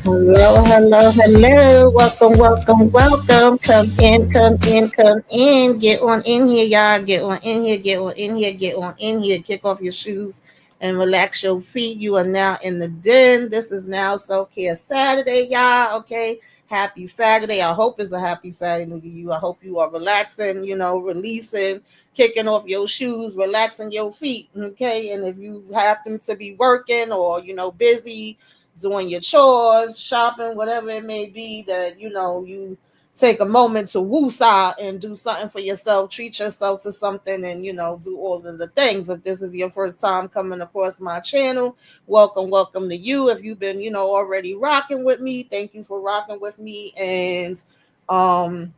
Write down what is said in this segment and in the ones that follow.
Hello, hello, hello. Welcome, welcome, welcome. Come in, come in, come in. Get on in here, y'all. Get on in here, get on in here, get on in here. Kick off your shoes and relax your feet. You are now in the den. This is now Self Care Saturday, y'all. Okay. Happy Saturday. I hope it's a happy Saturday to you. I hope you are relaxing, releasing, kicking off your shoes, relaxing your feet. Okay. And if you happen to be working or, busy, doing your chores, shopping, whatever it may be, that you take a moment to woosah and do something for yourself, treat yourself to something, and do all of the things. If this is your first time coming across my channel, welcome, welcome to you. If you've been, already rocking with me, thank you for rocking with me. And um,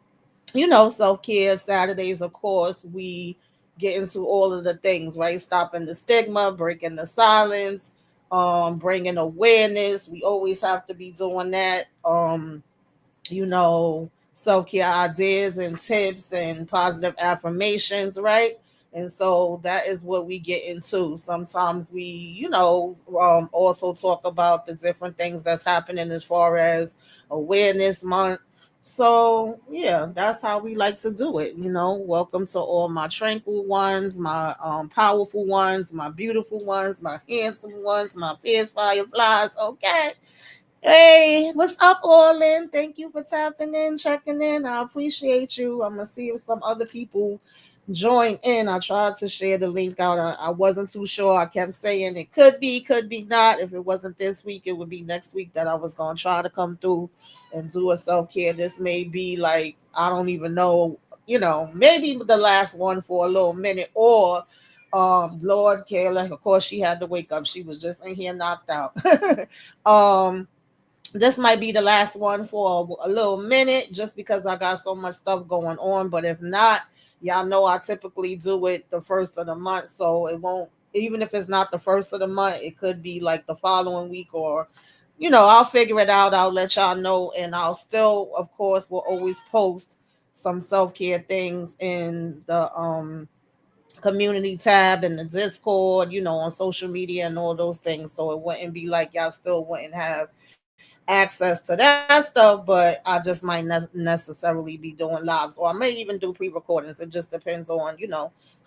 self-care Saturdays, of course, we get into all of the things, right? Stopping the stigma, breaking the silence, bringing awareness. We always have to be doing that. Self-care ideas and tips and positive affirmations, right? And so that is what we get into. Sometimes we, also talk about the different things that's happening as far as awareness month. So yeah, that's how we like to do it. Welcome to all my tranquil ones, my powerful ones, my beautiful ones, my handsome ones, my fierce fireflies. Okay. Hey, what's up, Orlin? Thank you for tapping in, checking in. I appreciate you. I'm gonna see if some other people join in. I tried to share the link out. I wasn't too sure. I kept saying it could be not. If it wasn't this week, it would be next week that I was gonna try to come through and do a self care. This may be like I don't even know. Maybe the last one for a little minute, or Lord Kayla. Of course, she had to wake up. She was just in here knocked out. um this might be the last one for a little minute just because I got so much stuff going on. But if not, y'all know I typically do it the first of the month. So it won't, even if it's not the first of the month, it could be like the following week or, I'll figure it out. I'll let y'all know. And I'll still, of course, will always post some self care things in the, community tab and the Discord, on social media and all those things. So it wouldn't be like y'all still wouldn't have access to that stuff, but I just might necessarily be doing lives, or I may even do pre-recordings. It just depends on,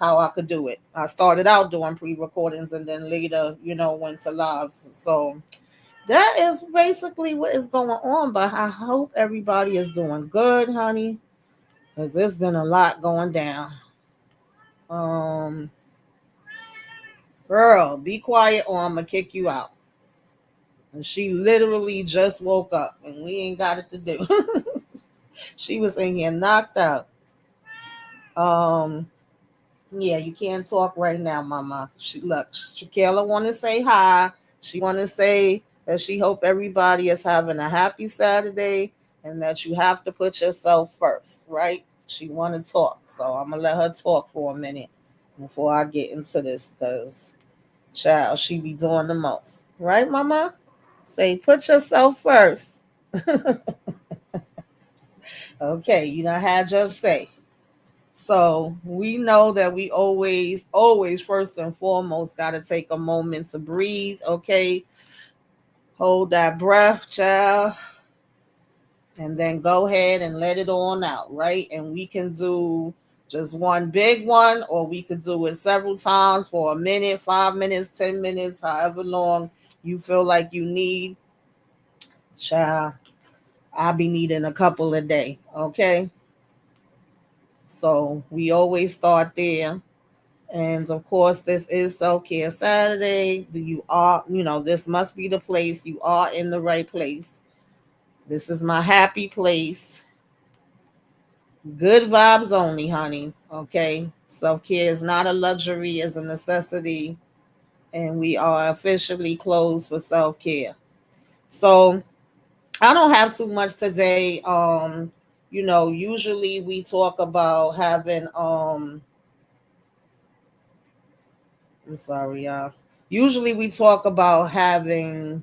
how I could do it. I started out doing pre-recordings and then later, went to lives. So that is basically what is going on. But I hope everybody is doing good, honey, because there's been a lot going down. Um, Girl, be quiet or I'm gonna kick you out. And she literally just woke up, and we ain't got it to do. She was in here knocked out. Um, yeah, you can't talk right now, Mama. Shakela want to say hi. She want to say that she hope everybody is having a happy Saturday, and that you have to put yourself first, right? She want to talk, so I'm gonna let her talk for a minute before I get into this, because child, she be doing the most, right, Mama? Say put yourself first. Okay, you done had your say. So we know that we always, always, first and foremost, got to take a moment to breathe. Okay, hold that breath, child, and then go ahead and let it on out, right? And we can do just one big one, or we could do it several times for a minute, 5 minutes, 10 minutes, however long you feel like you need, child. I'll be needing a couple a day. Okay, so we always start there. And of course, this is Self Care Saturday. You are, this must be the place. You are in the right place. This is my happy place. Good vibes only, honey. Okay. Self care is not a luxury, it's a necessity. And we are officially closed for self care. So I don't have too much today. Usually we talk about having I'm sorry, y'all. Usually we talk about having,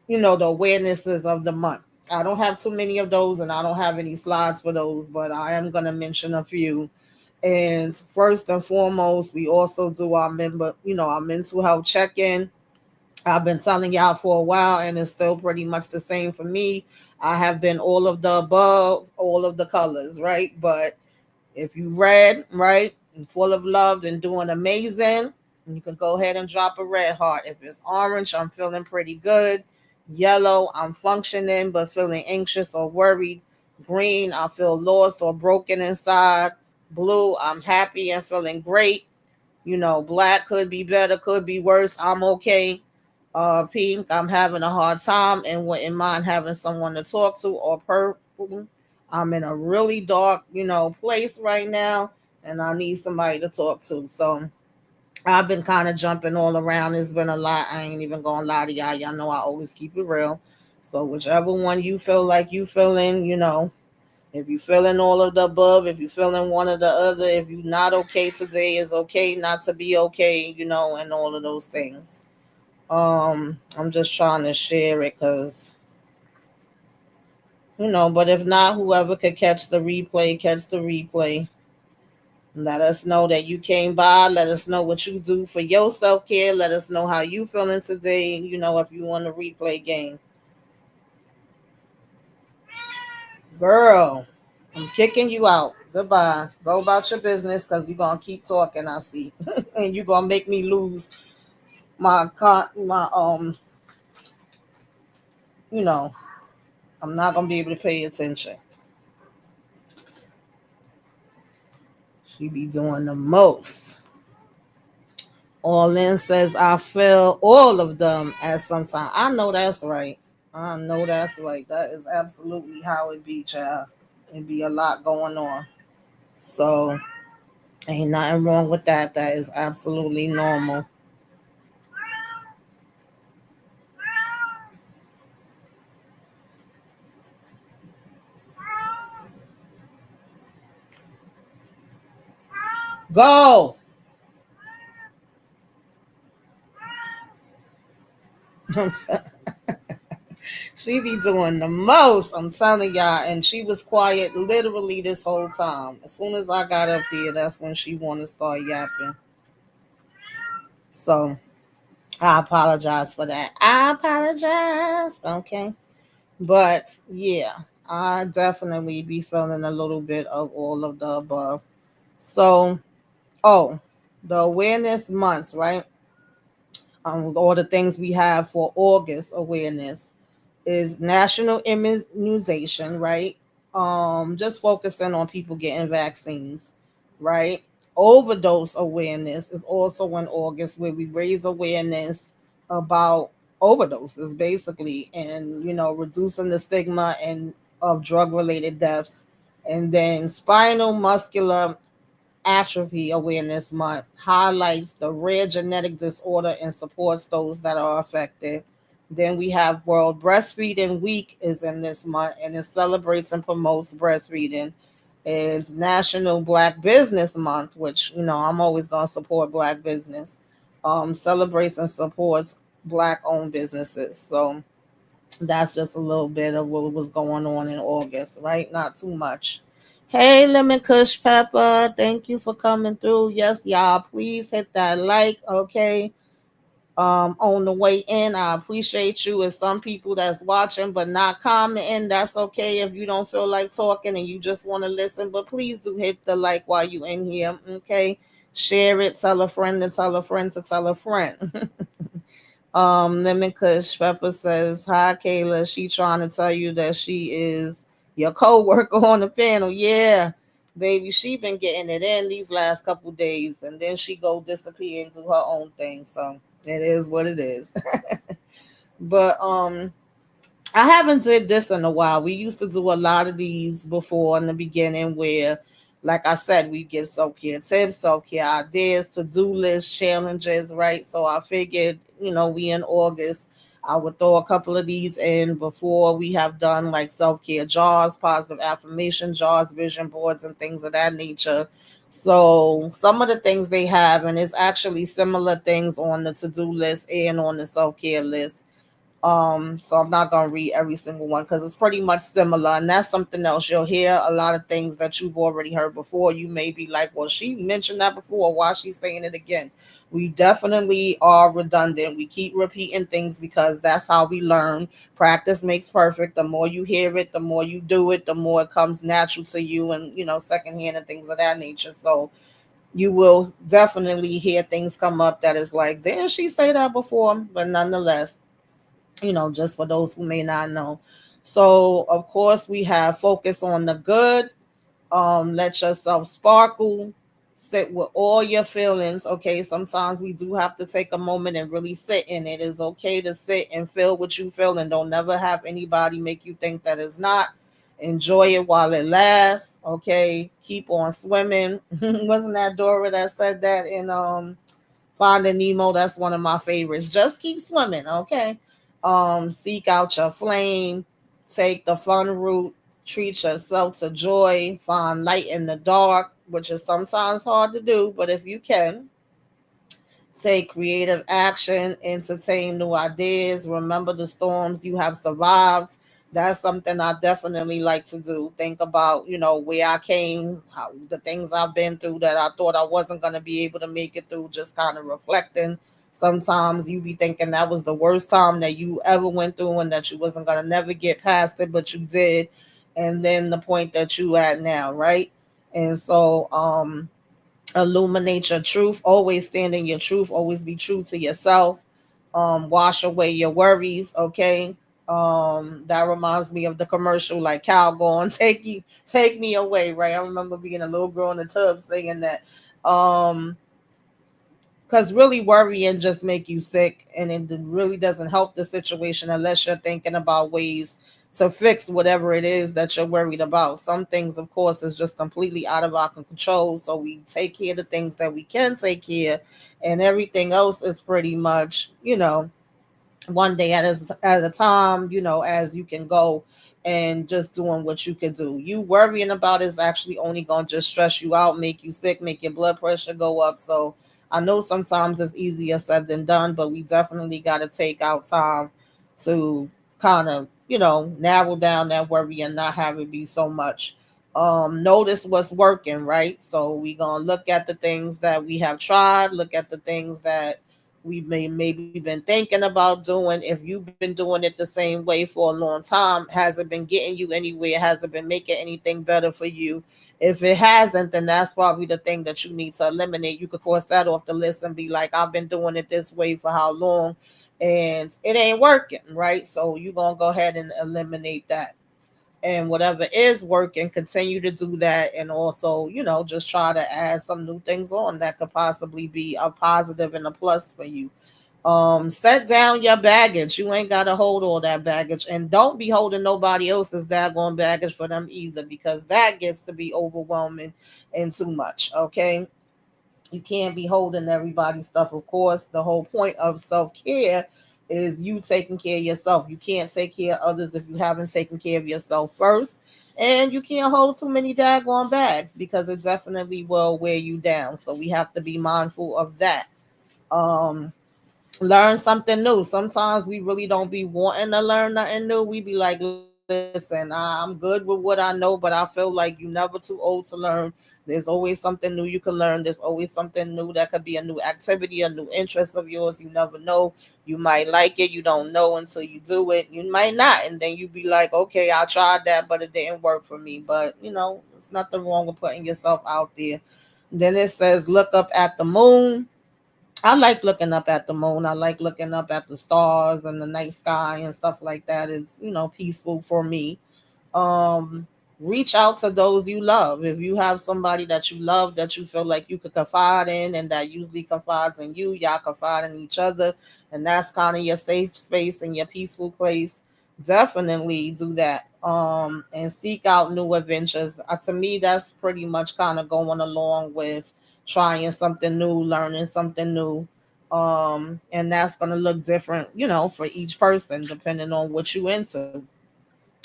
the awarenesses of the month. I don't have too many of those and I don't have any slides for those, but I am going to mention a few. And first and foremost, we also do our our mental health check-in. I've been telling y'all for a while, and it's still pretty much the same for me. I have been all of the above, all of the colors, right? But if you red, right, and full of love and doing amazing, you can go ahead and drop a red heart. If it's orange, I'm feeling pretty good. Yellow, I'm functioning but feeling anxious or worried. Green, I feel lost or broken inside. Blue, I'm happy and feeling great. Black could be better, could be worse. I'm okay. Pink, I'm having a hard time and wouldn't mind having someone to talk to. Or purple, I'm in a really dark, place right now and I need somebody to talk to. So I've been kind of jumping all around. It's been a lot. I ain't even gonna lie to y'all. Y'all know I always keep it real. So whichever one you feel like you feeling, if you feeling all of the above, if you feeling one or the other, if you not okay today, is okay not to be okay, and all of those things. I'm just trying to share it because but if not, whoever could catch the replay, catch the replay. Let us know that you came by. Let us know what you do for your self care. Let us know how you feeling today. If you want to replay game, girl, I'm kicking you out. Goodbye. Go about your business because you're gonna keep talking. I see, and you're gonna make me lose my. You know, I'm not gonna be able to pay attention. She be doing the most. Orlin says I feel all of them at some time. I know that's right. I know that's right. That is absolutely how it be, child. It be a lot going on. So ain't nothing wrong with that. That is absolutely normal. Go. She be doing the most. I'm telling y'all. And she was quiet literally this whole time. As soon as I got up here, that's when she wanted to start yapping. So I apologize for that. I apologize. Okay. But yeah, I definitely be feeling a little bit of all of the above. So, oh, the awareness months, right? All the things we have for August awareness is national immunization, right? Just focusing on people getting vaccines, right? Overdose awareness is also in August where we raise awareness about overdoses basically and reducing the stigma and of drug related deaths. And then spinal muscular Atrophy Awareness Month highlights the rare genetic disorder and supports those that are affected. Then we have World Breastfeeding Week is in this month and it celebrates and promotes breastfeeding. It's National Black Business Month, which I'm always gonna support black business. Celebrates and supports black owned businesses. So that's just a little bit of what was going on in August, right? Not too much. Hey, Lemon Kush Pepper, thank you for coming through. Yes, y'all, please hit that like, okay? On the way in, I appreciate you. And some people that's watching but not commenting, that's okay if you don't feel like talking and you just want to listen. But please do hit the like while you in here, okay? Share it, tell a friend to tell a friend to tell a friend. Lemon Kush Pepper says, "Hi, Kayla. She trying to tell you that she is your co-worker on the panel. Yeah, baby, she been getting it in these last couple days, and then she go disappear and do her own thing. So it is what it is. But I haven't did this in a while. We used to do a lot of these before in the beginning where like I said, we give self-care tips, self-care ideas, to-do lists, challenges, right? So I figured, we in August, I would throw a couple of these in before we have done like self-care jars, positive affirmation jars, vision boards, and things of that nature. So some of the things they have, and it's actually similar things on the to-do list and on the self-care list. So I'm not gonna read every single one because it's pretty much similar, and that's something else. You'll hear a lot of things that you've already heard before. You may be like, well, she mentioned that before, why she's saying it again? We definitely are redundant. We keep repeating things because that's how we learn. Practice makes perfect. The more you hear it, the more you do it, the more it comes natural to you, and secondhand and things of that nature. So you will definitely hear things come up that is like, didn't she say that before? But nonetheless, just for those who may not know. So of course we have focus on the good. Let yourself sparkle. Sit with all your feelings. Okay, sometimes we do have to take a moment and really sit in it. It's okay to sit and feel what you feel, and don't never have anybody make you think that it's not. Enjoy it while it lasts. Okay, keep on swimming. Wasn't that Dora that said that in Finding Nemo? That's one of my favorites. Just keep swimming. Okay. Seek out your flame. Take the fun route. Treat yourself to joy. Find light in the dark, which is sometimes hard to do, but if you can, take creative action, entertain new ideas, remember the storms you have survived. That's something I definitely like to do. Think about, where I came, how the things I've been through that I thought I wasn't going to be able to make it through, just kind of reflecting. Sometimes you be thinking that was the worst time that you ever went through and that you wasn't going to never get past it, but you did. And then the point that you at now, right? And so, illuminate your truth, always stand in your truth, always be true to yourself. Wash away your worries. Okay. That reminds me of the commercial, like Cal going, take me away, right? I remember being a little girl in the tub singing that. Because really worrying just make you sick, and it really doesn't help the situation unless you're thinking about ways to fix whatever it is that you're worried about. Some things, of course, is just completely out of our control, so we take care of the things that we can take care, and everything else is pretty much, one day at a time, as you can go, and just doing what you can do. You worrying about is actually only going to just stress you out, make you sick, make your blood pressure go up. So I know sometimes it's easier said than done, but we definitely got to take out time to kind of, narrow down that worry and not have it be so much. Notice what's working, right? So we gonna look at the things that we have tried, look at the things that we maybe been thinking about doing. If you've been doing it the same way for a long time, has it been getting you anywhere? Has it been making anything better for you? If it hasn't, then that's probably the thing that you need to eliminate. You could cross that off the list and be like, I've been doing it this way for how long, and it ain't working, right? So you're gonna go ahead and eliminate that, and whatever is working, continue to do that, and also, just try to add some new things on that could possibly be a positive and a plus for you. Set down your baggage. You ain't gotta hold all that baggage, and don't be holding nobody else's daggone baggage for them either, because that gets to be overwhelming and too much. Okay, you can't be holding everybody's stuff. Of course, the whole point of self-care is you taking care of yourself. You can't take care of others if you haven't taken care of yourself first. And you can't hold too many daggone bags because it definitely will wear you down. So we have to be mindful of that. Um, Learn something new. Sometimes we really don't be wanting to learn nothing new. We be like, listen, I'm good with what I know, but I feel like you never too old to learn. There's always something new you can learn. There's always something new that could be a new activity, a new interest of yours. You never know. You might like it. You don't know until you do it. You might not. And then you be like, okay, I tried that, but it didn't work for me. But, there's nothing wrong with putting yourself out there. Then it says, look up at the moon. I like looking up at the moon. I like looking up at the stars and the night sky and stuff like that. Is, peaceful for me. um Reach out to those you love. If you have somebody that you love that you feel like you could confide in, and that usually confides in you, y'all confide in each other, and that's kind of your safe space and your peaceful place, definitely do that. And seek out new adventures. To me, that's pretty much kind of going along with trying something new, learning something new. And that's going to look different, for each person depending on what you into.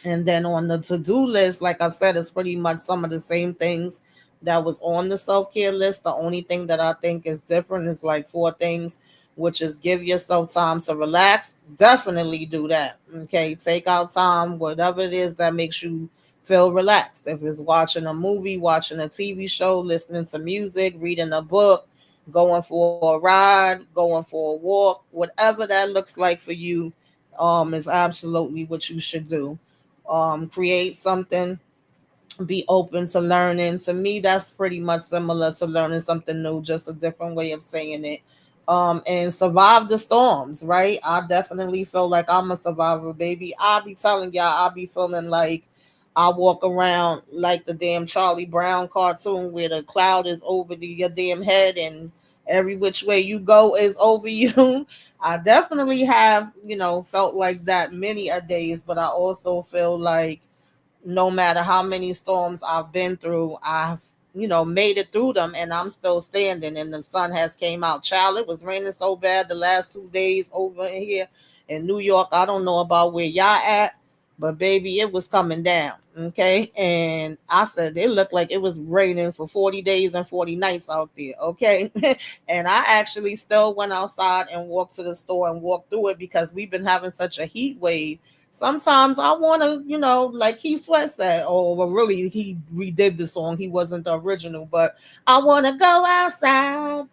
And then on the to-do list, like I said, it's pretty much some of the same things that was on the self-care list. The only thing that I think is different is like four things, which is give yourself time to relax. Definitely do that. Okay. Take out time, whatever it is that makes you feel relaxed. If it's watching a movie, watching a TV show, listening to music, reading a book, going for a ride, going for a walk, whatever that looks like for you, is absolutely what you should do. Create something, be open to learning. To me, that's pretty much similar to learning something new, just a different way of saying it. And survive the storms, right? I definitely feel like I'm a survivor, baby. I be telling y'all, I be feeling like I walk around like the damn Charlie Brown cartoon where the cloud is over your damn head and every which way you go is over you. I definitely have, felt like that many a days, but I also feel like no matter how many storms I've been through, I've made it through them, and I'm still standing. And the sun has came out. Child, it was raining so bad the last 2 days over here in New York. I don't know about where y'all at, but baby, it was coming down. Okay, and I said it looked like it was raining for 40 days and 40 nights out there. Okay, and I actually still went outside and walked to the store and walked through it because we've been having such a heat wave. Sometimes I want to, like Keith Sweat said, or well, really, he redid the song. He wasn't the original, but I want to go outside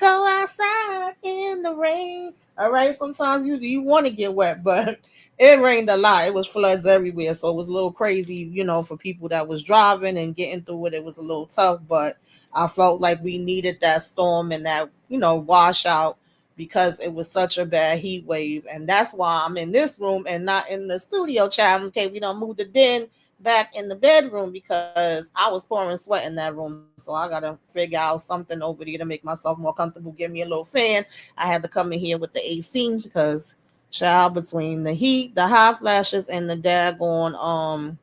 in the rain. All right. Sometimes you want to get wet, but it rained a lot. It was floods everywhere. So it was a little crazy, for people that was driving and getting through it. It was a little tough, but I felt like we needed that storm and that, washout because it was such a bad heat wave. And that's why I'm in this room and not in the studio, child. Okay, we don't move the den back in the bedroom because I was pouring sweat in that room. So I gotta figure out something over there to make myself more comfortable. Give me a little fan. I had to come in here with the AC because child, between the heat, the hot flashes, and the daggone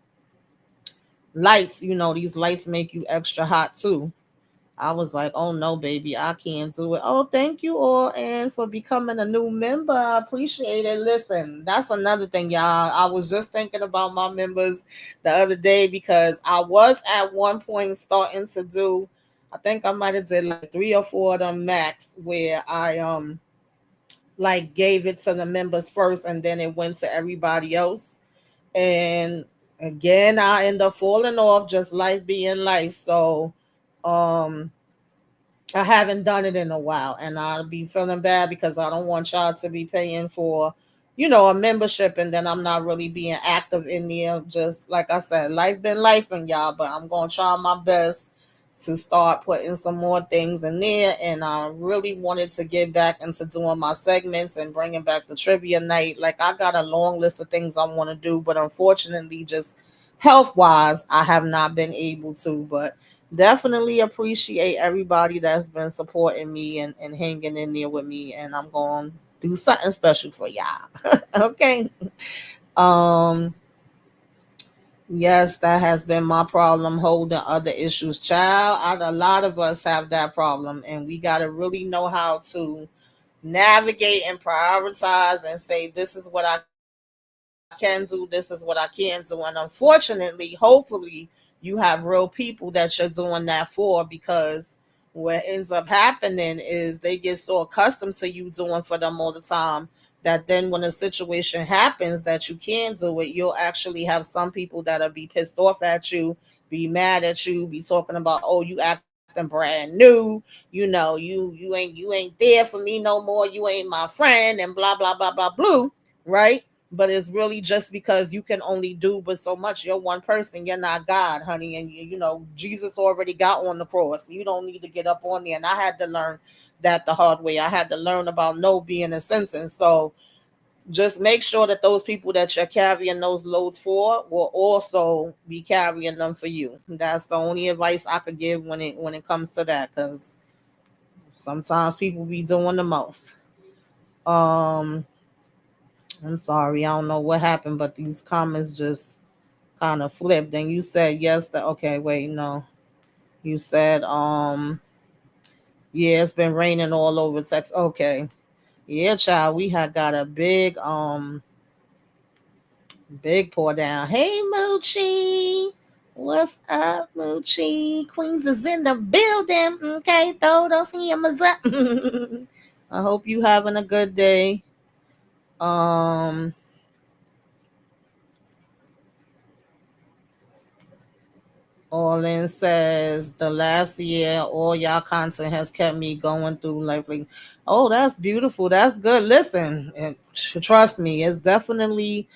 lights, these lights make you extra hot too. I was like, oh no, baby, I can't do it. Oh, thank you all and for becoming a new member. I appreciate it. Listen, that's another thing, y'all. I was just thinking about my members the other day because I was at one point starting to do, I think I might have did like 3 or 4 of them max where I like gave it to the members first and then it went to everybody else. And again, I end up falling off, just life being life. So um I haven't done it in a while, and I'll be feeling bad because I don't want y'all to be paying for, a membership, and then I'm not really being active in there. Just like I said, life been life and y'all, but I'm gonna try my best to start putting some more things in there. And I really wanted to get back into doing my segments and bringing back the trivia night. Like I got a long list of things I want to do, but unfortunately, just health wise, I have not been able to. But definitely appreciate everybody that's been supporting me and hanging in there with me, and I'm going to do something special for y'all. Okay. um yes, that has been my problem, holding other issues, child. A lot of us have that problem, and we got to really know how to navigate and prioritize and say, this is what I can do, this is what I can't do. And unfortunately, hopefully, you have real people that you're doing that for, because what ends up happening is they get so accustomed to you doing for them all the time that then when a situation happens that you can't do it, you'll actually have some people that'll be pissed off at you, be mad at you, be talking about, oh, you acting brand new, you ain't there for me no more, you ain't my friend, and blah blah blah blah blue, right? But it's really just because you can only do but so much. You're one person, you're not God, honey, and Jesus already got on the cross. You don't need to get up on there. And I had to learn that the hard way. I had to learn about no being a sentence. So just make sure that those people that you're carrying those loads for will also be carrying them for you. That's the only advice I could give when it comes to that, because sometimes people be doing the most. um I'm sorry, I don't know what happened, but these comments just kind of flipped. And you said yes, that okay, wait, no. You said yeah, it's been raining all over Texas. Okay. Yeah, child, we had got a big pour down. Hey Moochie. What's up, Moochie? Queens is in the building. Okay, throw those hammers up. I hope you having a good day. Um Orlin says the last year, all y'all content has kept me going through life. Like, oh, that's beautiful. That's good. Listen, and trust me, it's definitely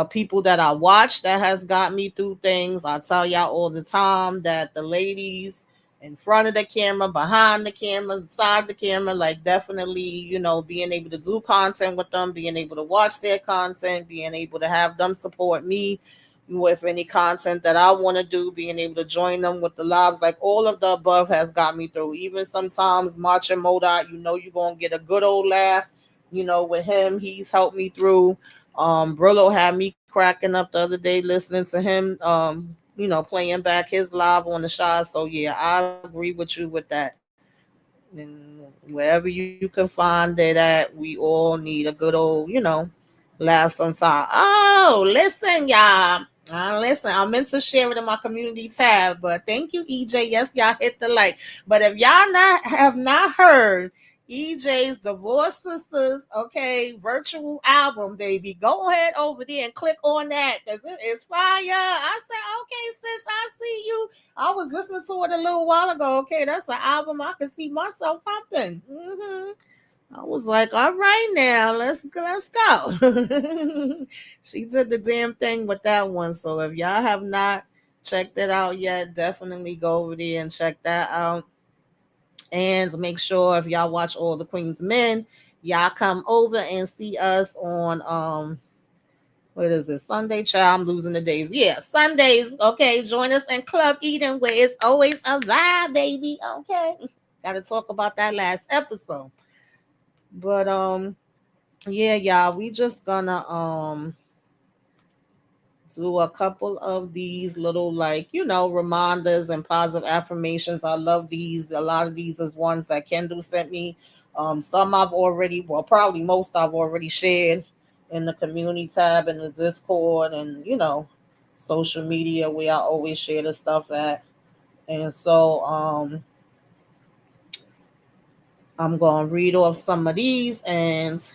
people that I watch that has got me through things. I tell y'all all the time that the ladies in front of the camera, behind the camera, inside the camera, like definitely, being able to do content with them, being able to watch their content, being able to have them support me with any content that I want to do, being able to join them with the lives, like all of the above has got me through. Even sometimes Marching Modoc, you're gonna get a good old laugh, with him. He's helped me through. Brillo had me cracking up the other day listening to him, playing back his live on the shot. So yeah, I agree with you with that. And wherever you can find it at, we all need a good old, laugh sometime. Oh, listen, y'all. Listen, I meant to share it in my community tab, but thank you, EJ. Yes, y'all hit the like. But if y'all have not heard EJ's Divorce Sisters, okay, virtual album, baby, go ahead over there and click on that because it is fire. I said, okay, sis, I see you. I was listening to it a little while ago. Okay, that's an album I can see myself pumping. I was like, all right now, let's go. She did the damn thing with that one. So if y'all have not checked it out yet, definitely go over there and check that out. And make sure if y'all watch All the Queen's Men, y'all come over and see us on what is it? Sunday, child. I'm losing the days. Yeah, Sundays. Okay, join us in Club Eden where it's always a vibe, baby. Okay. Gotta talk about that last episode. But yeah, y'all, we just gonna do a couple of these little, like, reminders and positive affirmations. I love these. A lot of these is ones that Kendall sent me. Some I've already, well, probably most I've already shared in the community tab in the Discord and social media where I always share the stuff at. And so I'm gonna read off some of these and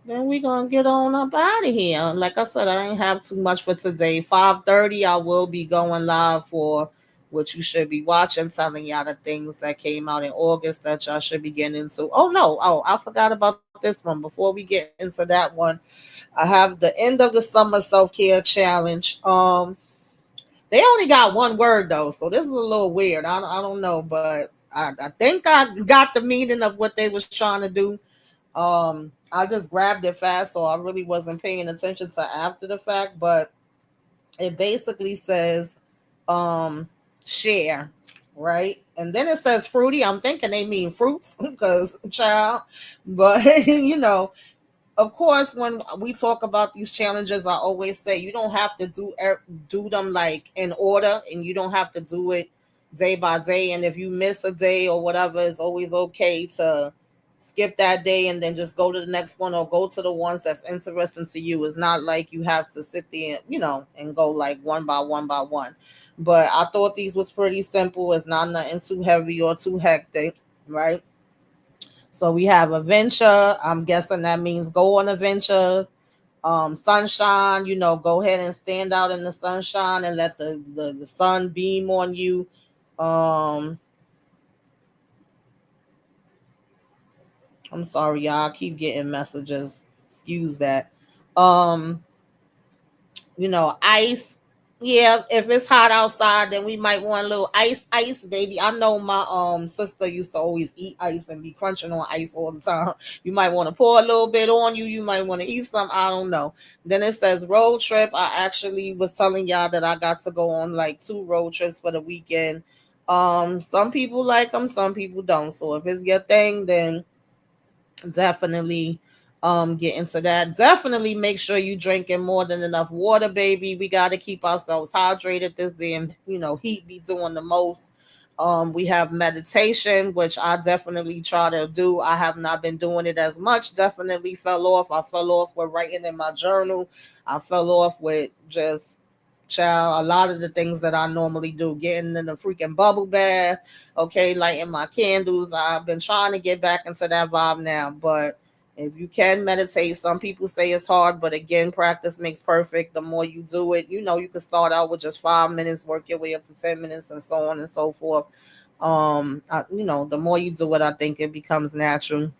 then we gonna get on up out of here. Like I said, I ain't have too much for today. 5:30, I will be going live for what you should be watching, telling y'all the things that came out in August that y'all should be getting into. Oh no, I forgot about this one. Before we get into that one, I have the end of the summer self-care challenge. They only got one word though, so this is a little weird. I don't know, but I think I got the meaning of what they was trying to do. I just grabbed it fast, so I really wasn't paying attention to after the fact, but it basically says share, right? And then it says fruity. I'm thinking they mean fruits because child, but of course, when we talk about these challenges, I always say you don't have to do them like in order, and you don't have to do it day by day. And if you miss a day or whatever, it's always okay to skip that day and then just go to the next one or go to the ones that's interesting to you. It's not like you have to sit there, and go like one by one by one. But I thought these was pretty simple. It's not nothing too heavy or too hectic, right? So we have a venture. I'm guessing that means go on a venture. Sunshine, go ahead and stand out in the sunshine and let the sun beam on you. Um, I'm sorry, y'all. I keep getting messages. Excuse that. Um, ice. Yeah, if it's hot outside, then we might want a little ice, baby. I know my sister used to always eat ice and be crunching on ice all the time. You might want to pour a little bit on you. You might want to eat some. I don't know. Then it says road trip. I actually was telling y'all that I got to go on like 2 road trips for the weekend. Some people like them, some people don't. So if it's your thing, then definitely get into that. Definitely make sure you drinking more than enough water, baby. We got to keep ourselves hydrated. This damn heat be doing the most. We have meditation, which I definitely try to do. I have not been doing it as much. Definitely fell off. I fell off with writing in my journal. I fell off with just child a lot of the things that I normally do, getting in the freaking bubble bath, okay, lighting my candles. I've been trying to get back into that vibe now, but If you can meditate, some people say it's hard, but again, practice makes perfect. The more you do it, you can start out with just 5 minutes, work your way up to 10 minutes, and so on and so forth. The more you do it, I think it becomes natural.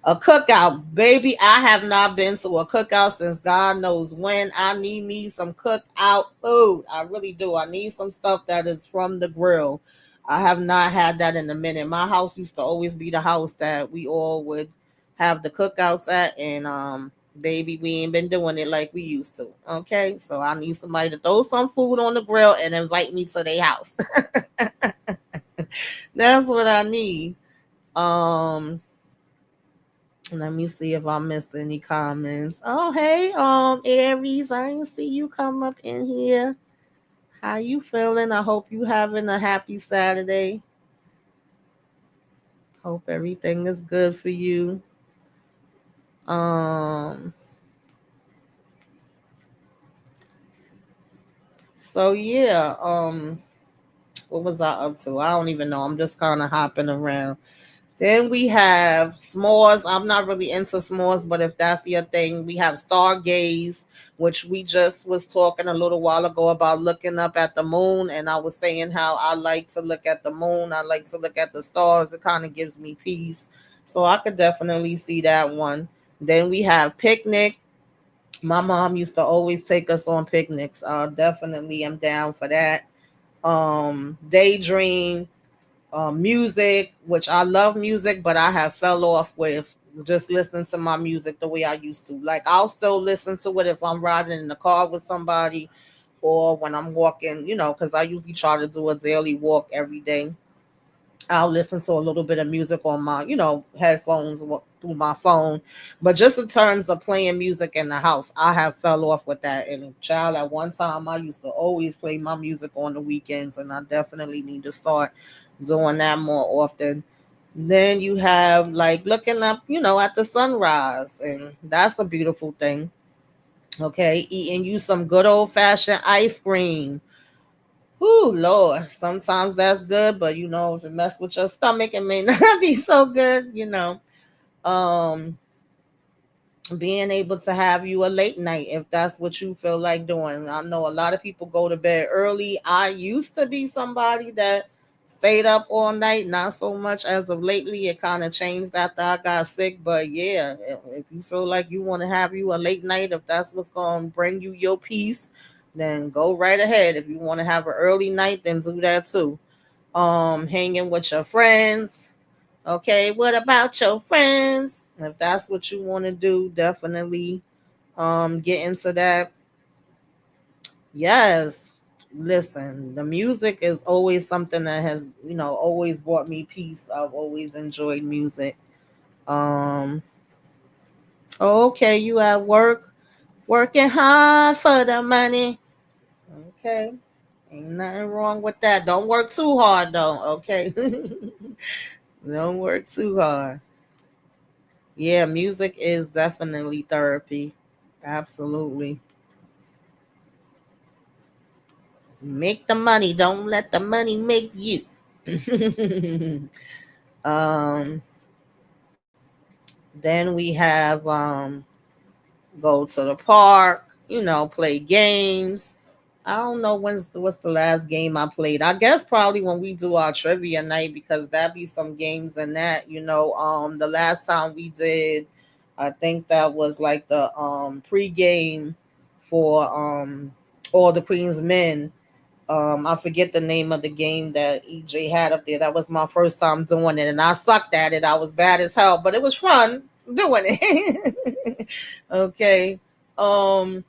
A cookout, baby. I have not been to a cookout since God knows when. I need me some cookout food. I really do. I need some stuff that is from the grill. I have not had that in a minute. My house used to always be the house that we all would have the cookouts at, and baby, we ain't been doing it like we used to. Okay, so I need somebody to throw some food on the grill and invite me to their house. That's what I need. Um, Let me see if I missed any comments. Oh, hey, Aries, I didn't see you come up in here. How you feeling? I hope you having a happy Saturday. Hope everything is good for you. Um, so yeah, what was I up to? I don't even know. I'm just kind of hopping around. Then we have s'mores. I'm not really into s'mores, but if that's your thing, we have stargaze, which we just was talking a little while ago about looking up at the moon. And I was saying how I like to look at the moon. I like to look at the stars. It kind of gives me peace. So I could definitely see that one. Then we have picnic. My mom used to always take us on picnics. Definitely am down for that. Daydream, music, which I love music, but I have fell off with just listening to my music the way I used to. Like I'll still listen to it if I'm riding in the car with somebody or when I'm walking, because I usually try to do a daily walk every day. I'll listen to a little bit of music on my, headphones through my phone. But just in terms of playing music in the house, I have fell off with that. And child, at one time, I used to always play my music on the weekends, and I definitely need to start doing that more often. Then you have like looking up, at the sunrise, and that's a beautiful thing. Okay, eating you some good old fashioned ice cream. Whoo, Lord. Sometimes that's good, but if it mess with your stomach, it may not be so good. Um, Being able to have you a late night if that's what you feel like doing. I know a lot of people go to bed early. I used to be somebody that stayed up all night, not so much as of lately. It kind of changed after I got sick. But yeah, if you feel like you want to have you a late night, if that's what's going to bring you your peace, then go right ahead. If you want to have an early night, then do that too. Hanging with your friends. Okay, what about your friends? If that's what you want to do, definitely get into that. Yes. Listen, the music is always something that has, always brought me peace. I've always enjoyed music. Um okay, you at work, working hard for the money. Okay. Ain't nothing wrong with that. Don't work too hard though, okay? Don't work too hard. Yeah, music is definitely therapy. Absolutely. Make the money. Don't let the money make you. um, then we have go to the park, play games. I don't know what's the last game I played. I guess probably when we do our trivia night because that be some games in that. The last time we did, I think that was like the pregame for all the Queen's Men. I forget the name of the game that EJ had up there. That was my first time doing it, and I sucked at it. I was bad as hell, but it was fun doing it. Okay. Um,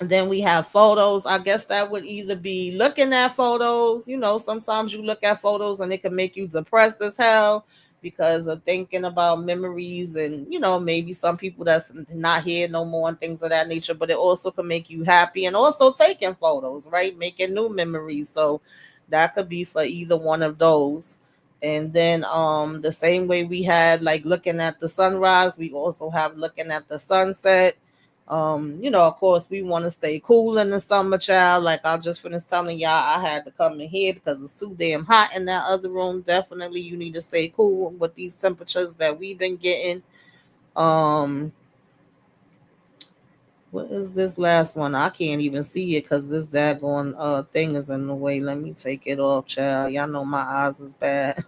then we have photos. I guess that would either be looking at photos. Sometimes you look at photos and it can make you depressed as hell because of thinking about memories and, maybe some people that's not here no more and things of that nature. But it also can make you happy and also taking photos, right? Making new memories. So that could be for either one of those. And then the same way we had like looking at the sunrise, we also have looking at the sunset. Of course, we want to stay cool in the summer, child. Like I just finished telling y'all, I had to come in here because it's too damn hot in that other room. Definitely, you need to stay cool with these temperatures that we've been getting. Um, what is this last one? I can't even see it because this daggone thing is in the way. Let me take it off, child. Y'all know my eyes is bad.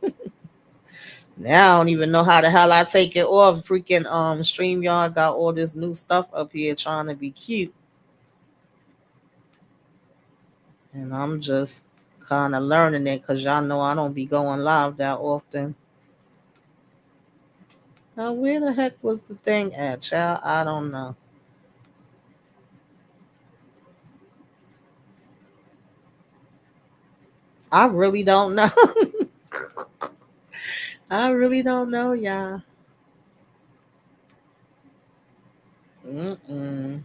Now I don't even know how the hell I take it off. Freaking StreamYard got all this new stuff up here trying to be cute. And I'm just kind of learning it because y'all know I don't be going live that often. Now, where the heck was the thing at, child? I don't know. I really don't know. I really don't know, y'all. Mm-mm.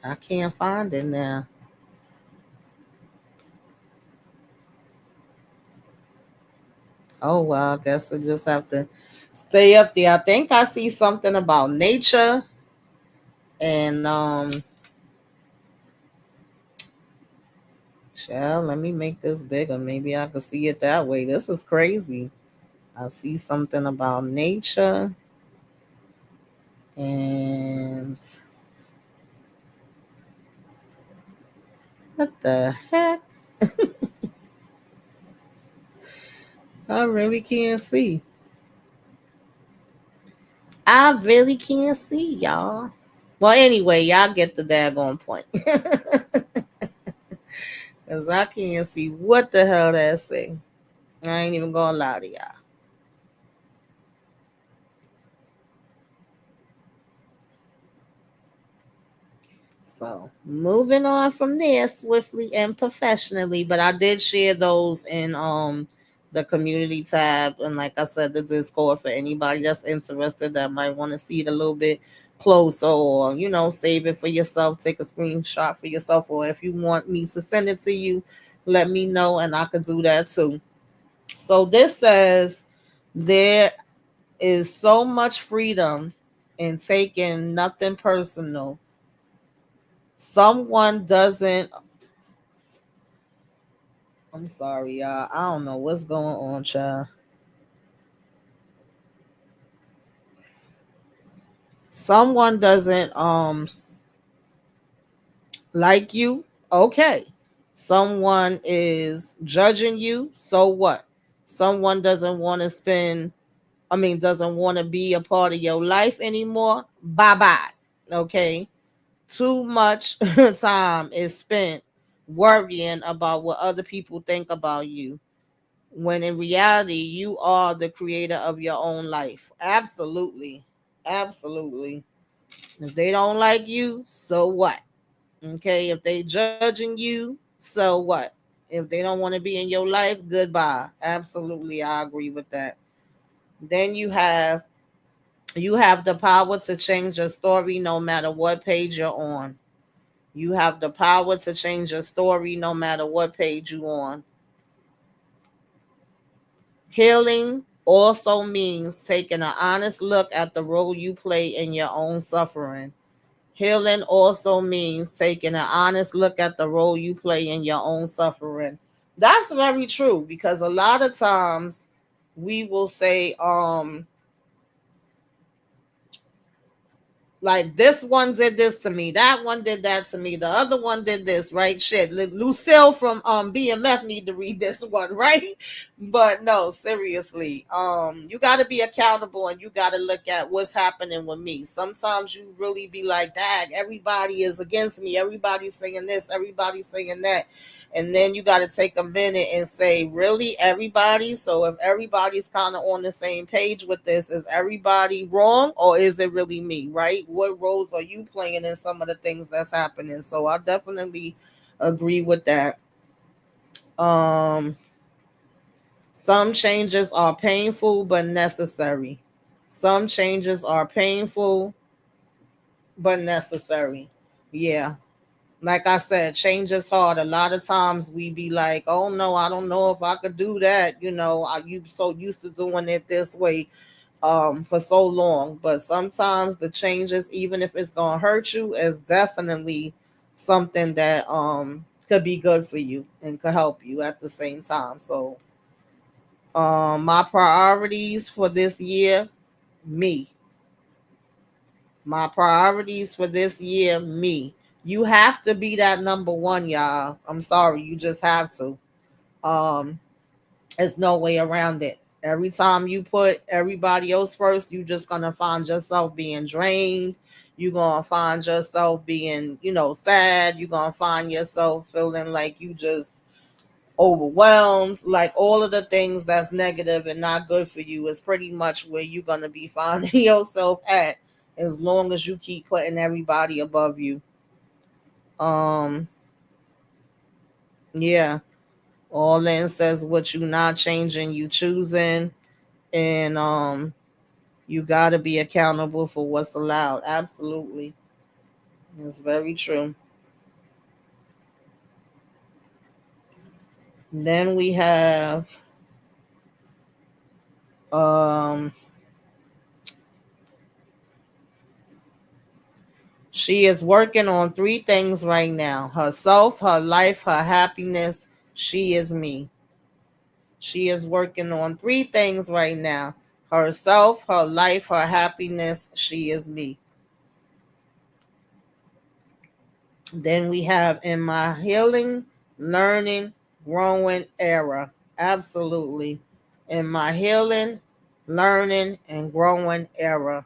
I can't find it now. Oh, well, I guess I just have to stay up there. I think I see something about nature and child, let me make this bigger. Maybe I could see it that way. This is crazy. I see something about nature and what the heck? I really can't see. I really can't see, y'all. Well, anyway, y'all get the daggone point. Because I can't see what the hell that say. I ain't even gonna lie to y'all. So moving on from there swiftly and professionally, but I did share those in the community tab and like I said, the Discord for anybody that's interested that might want to see it a little bit closer or save it for yourself, take a screenshot for yourself, or if you want me to send it to you, let me know and I could do that too. So this says there is so much freedom in taking nothing personal. Someone doesn't, I'm sorry, y'all. I don't know what's going on, child. Someone doesn't like you, okay. Someone is judging you, so what? Someone doesn't want to doesn't want to be a part of your life anymore. Bye bye. Okay. Too much time is spent worrying about what other people think about you, when in reality you are the creator of your own life. Absolutely. Absolutely. If they don't like you, so what? Okay, if they judging you, so what? If they don't want to be in your life, goodbye. Absolutely, I agree with that. Then you have the power to change your story no matter what page you're on. You have the power to change your story no matter what page you're on. Healing also means taking an honest look at the role you play in your own suffering. Healing also means taking an honest look at the role you play in your own suffering. That's very true because a lot of times we will say, like this one did this to me, that one did that to me, the other one did this, right? Shit, Lucille from BMF need to read this one, right? But no, seriously, you got to be accountable and you got to look at what's happening with me. Sometimes you really be like, "Dag, everybody is against me. Everybody's saying this. Everybody's saying that." And then you got to take a minute and say, really, everybody? So if everybody's kind of on the same page with this, is everybody wrong or is it really me, right? What roles are you playing in some of the things that's happening? So I definitely agree with that. Um, some changes are painful but necessary. Some changes are painful but necessary. Yeah, like I said, change is hard. A lot of times we be like, "Oh no, I don't know if I could do that." You so used to doing it this way for so long. But sometimes the changes, even if it's gonna hurt you, is definitely something that could be good for you and could help you at the same time. So my priorities for this year, me. My priorities for this year, me. You have to be that number one, y'all. I'm sorry, you just have to. Um, there's no way around it. Every time you put everybody else first, you just gonna find yourself being drained. You're gonna find yourself being, sad. You're gonna find yourself feeling like you just overwhelmed. Like all of the things that's negative and not good for you is pretty much where you're gonna be finding yourself at as long as you keep putting everybody above you. Um, yeah. All in says what you not changing, you choosing, and you got to be accountable for what's allowed. Absolutely. It's very true. Then we have um she is working on three things right now: herself, her life, her happiness. She is me. She is working on three things right now: herself, her life, her happiness. She is me. Then we have in my healing, learning, growing era. Absolutely. In my healing, learning, and growing era.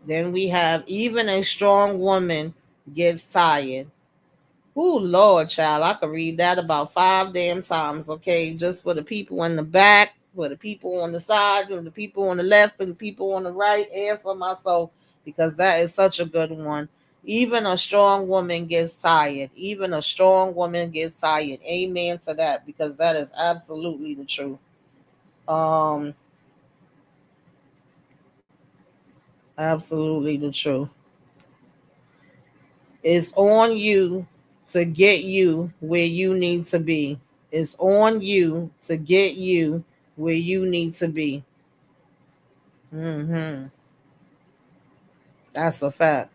Then we have even a strong woman gets tired. Oh Lord, child, I could read that about 5 damn times. Okay, just for the people in the back, for the people on the side, for the people on the left, for the people on the right, and for myself, because that is such a good one. Even a strong woman gets tired. Even a strong woman gets tired. Amen to that, because that is absolutely the truth. Um, Absolutely the truth. It's on you to get you where you need to be. It's on you to get you where you need to be. Hmm. That's a fact.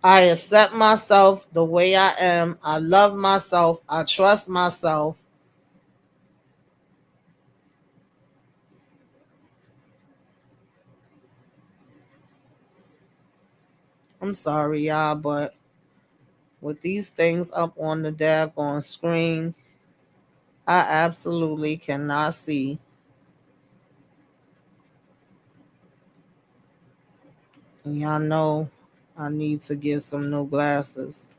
I accept myself the way I am. I love myself. I trust myself. I'm sorry, y'all, but with these things up on the daggone screen, I absolutely cannot see. And y'all know I need to get some new glasses.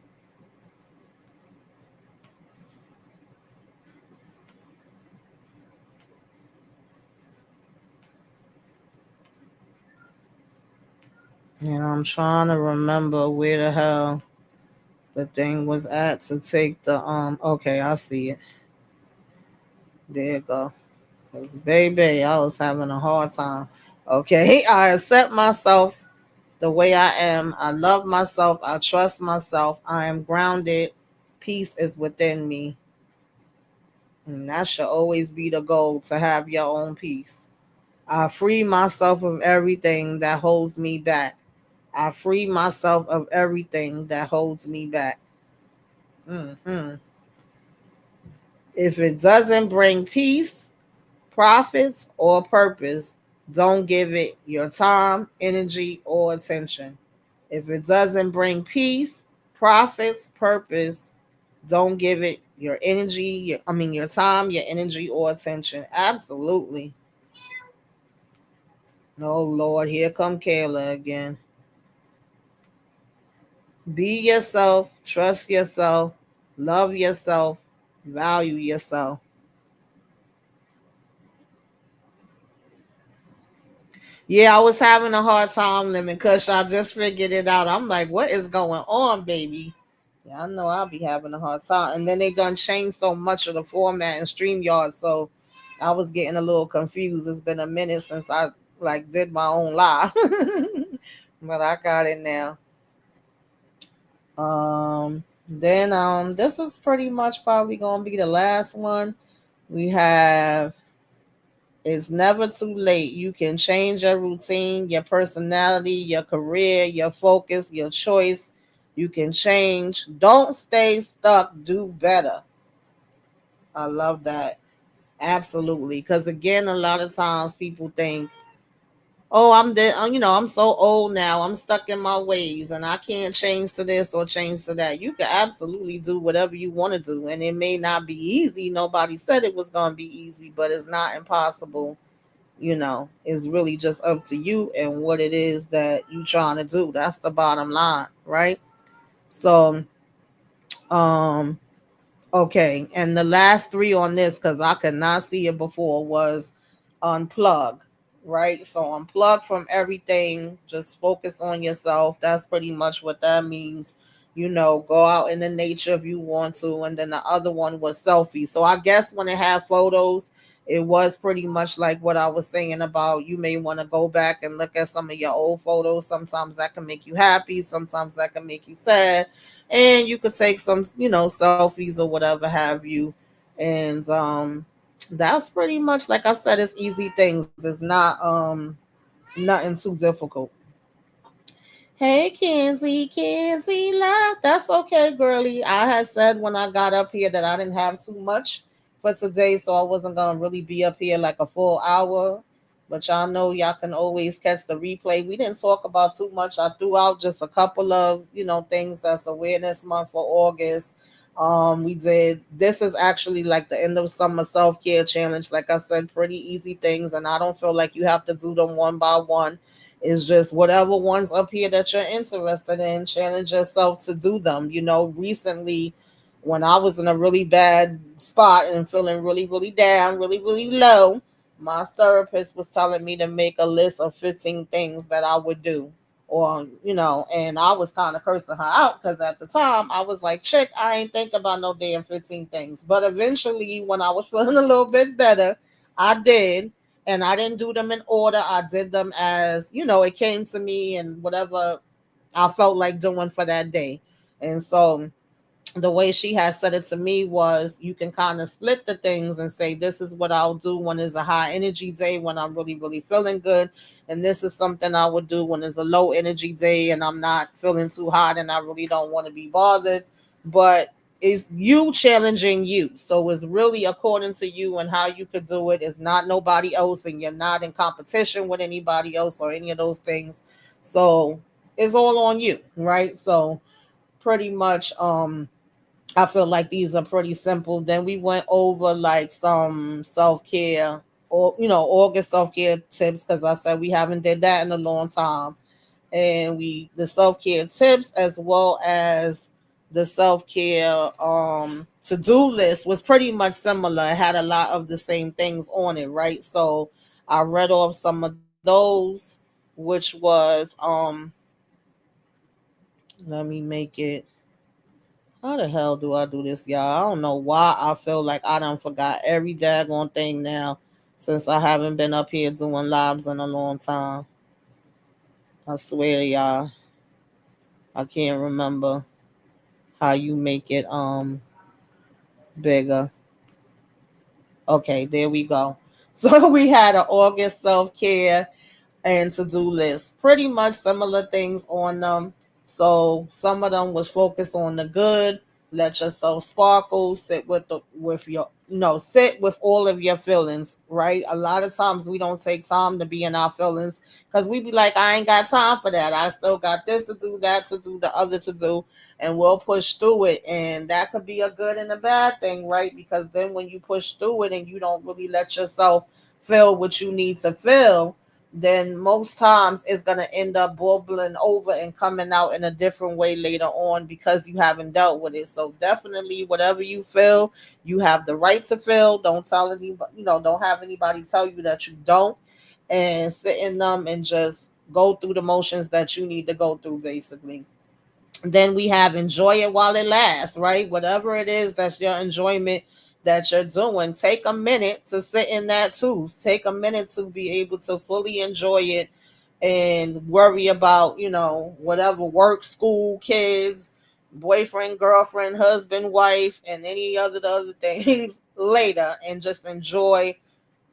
And I'm trying to remember where the hell the thing was at to take the okay, I see it. There you go. Cause baby, I was having a hard time. Okay, I accept myself the way I am. I love myself. I trust myself. I am grounded. Peace is within me. And that should always be the goal, to have your own peace. I free myself of everything that holds me back. I free myself of everything that holds me back. Hmm. If it doesn't bring peace, profits, or purpose, don't give it your time, energy, or attention. If it doesn't bring peace, profits, purpose, don't give it your energy, your time, your energy, or attention. Absolutely. Oh Lord, here come Kayla again. Be yourself, trust yourself, love yourself, value yourself. Yeah, I was having a hard time living because I just figured it out. I'm like, what is going on, baby? Yeah, I know I'll be having a hard time. And then they done changed so much of the format in StreamYard, so I was getting a little confused. It's been a minute since I like did my own live. But I got it now. Then this is pretty much probably gonna be the last one. We have it's never too late. You can change your routine, your personality, your career, your focus, your choice. You can change. Don't stay stuck. Do better. I love that. Absolutely. Because again, a lot of times people think, oh, I'm so old now. I'm stuck in my ways and I can't change to this or change to that. You can absolutely do whatever you want to do. And it may not be easy. Nobody said it was going to be easy, but it's not impossible. It's really just up to you and what it is that you trying to do. That's the bottom line, right? So, um, okay. And the last three on this, because I could not see it before, was unplug, right? So unplug from everything, just focus on yourself. That's pretty much what that means. Go out in the nature if you want to. And then the other one was selfie. So I guess when it had photos, it was pretty much like what I was saying about you may want to go back and look at some of your old photos. Sometimes that can make you happy, sometimes that can make you sad, and you could take some selfies or whatever have you. And that's pretty much, like I said, it's easy things. It's not nothing too difficult. Hey, Kenzie, laugh. That's okay, girly. I had said when I got up here that I didn't have too much for today, so I wasn't gonna really be up here like a full hour. But y'all know y'all can always catch the replay. We didn't talk about too much. I threw out just a couple of things that's awareness month for August. We did. This is actually like the end of summer self care challenge. Like I said, pretty easy things, and I don't feel like you have to do them one by one. It's just whatever ones up here that you're interested in, challenge yourself to do them. Recently, when I was in a really bad spot and feeling really, really down, really, really low, my therapist was telling me to make a list of 15 things that I would do. And I was kind of cursing her out because at the time I was like, chick, I ain't think about no damn 15 things. But eventually, when I was feeling a little bit better, I did, and I didn't do them in order. I did them as, it came to me and whatever I felt like doing for that day. And so the way she has said it to me was you can kind of split the things and say, this is what I'll do when it's a high energy day, when I'm really, really feeling good. And this is something I would do when it's a low energy day and I'm not feeling too hot and I really don't want to be bothered. But it's you challenging you. So it's really according to you and how you could do it. It's not nobody else, and you're not in competition with anybody else or any of those things. So it's all on you, right? So pretty much I feel like these are pretty simple. Then we went over like some self care or August self care tips, because I said we haven't did that in a long time. And the self care tips as well as the self care to do list was pretty much similar. It had a lot of the same things on it, right? So I read off some of those, which was let me make it. How the hell do I do this, y'all? I don't know why I feel like I done forgot every daggone thing now since I haven't been up here doing lives in a long time. I swear, y'all, I can't remember how you make it bigger. Okay, there we go. So we had an August self-care and to-do list. Pretty much similar things on them. So some of them was focused on the good. Let yourself sparkle. Sit with your sit with all of your feelings. Right. A lot of times we don't take time to be in our feelings because we be like, I ain't got time for that. I still got this to do, that to do, the other to do, and we'll push through it. And that could be a good and a bad thing, right? Because then when you push through it and you don't really let yourself feel what you need to feel, then most times it's going to end up bubbling over and coming out in a different way later on because you haven't dealt with it. So definitely whatever you feel, you have the right to feel. Don't tell anybody, don't have anybody tell you that you don't, and sit in them and just go through the motions that you need to go through basically. Then we have enjoy it while it lasts, right? Whatever it is that's your enjoyment that you're doing, take a minute to sit in that too. Take a minute to be able to fully enjoy it and worry about, whatever work, school, kids, boyfriend, girlfriend, husband, wife, and any other the other things later, and just enjoy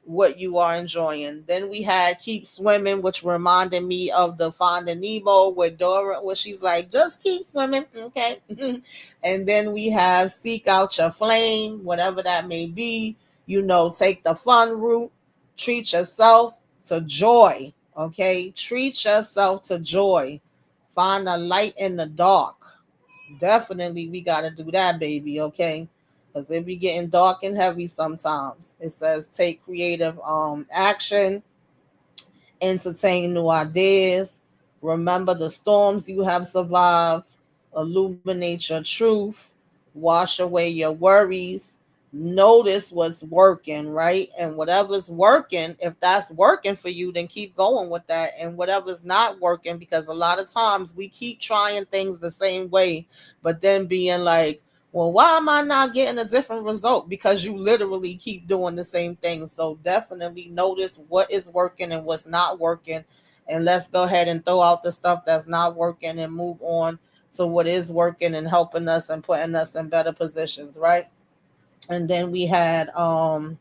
what you are enjoying. Then we had Keep Swimming, which reminded me of the Finding Nemo with Dora, where she's like, just keep swimming, okay? And then we have Seek Out Your Flame, whatever that may be. Take the fun route, treat yourself to joy, okay? Treat yourself to joy. Find a light in the dark. Definitely, we got to do that, baby, okay? Because it be getting dark and heavy sometimes. It says take creative action, entertain new ideas, remember the storms you have survived, illuminate your truth, wash away your worries, notice what's working, right? And whatever's working, if that's working for you, then keep going with that. And whatever's not working, because a lot of times we keep trying things the same way, but then being like, well, why am I not getting a different result? Because you literally keep doing the same thing. So definitely notice what is working and what's not working. And let's go ahead and throw out the stuff that's not working and move on to what is working and helping us and putting us in better positions, right? And then we had oh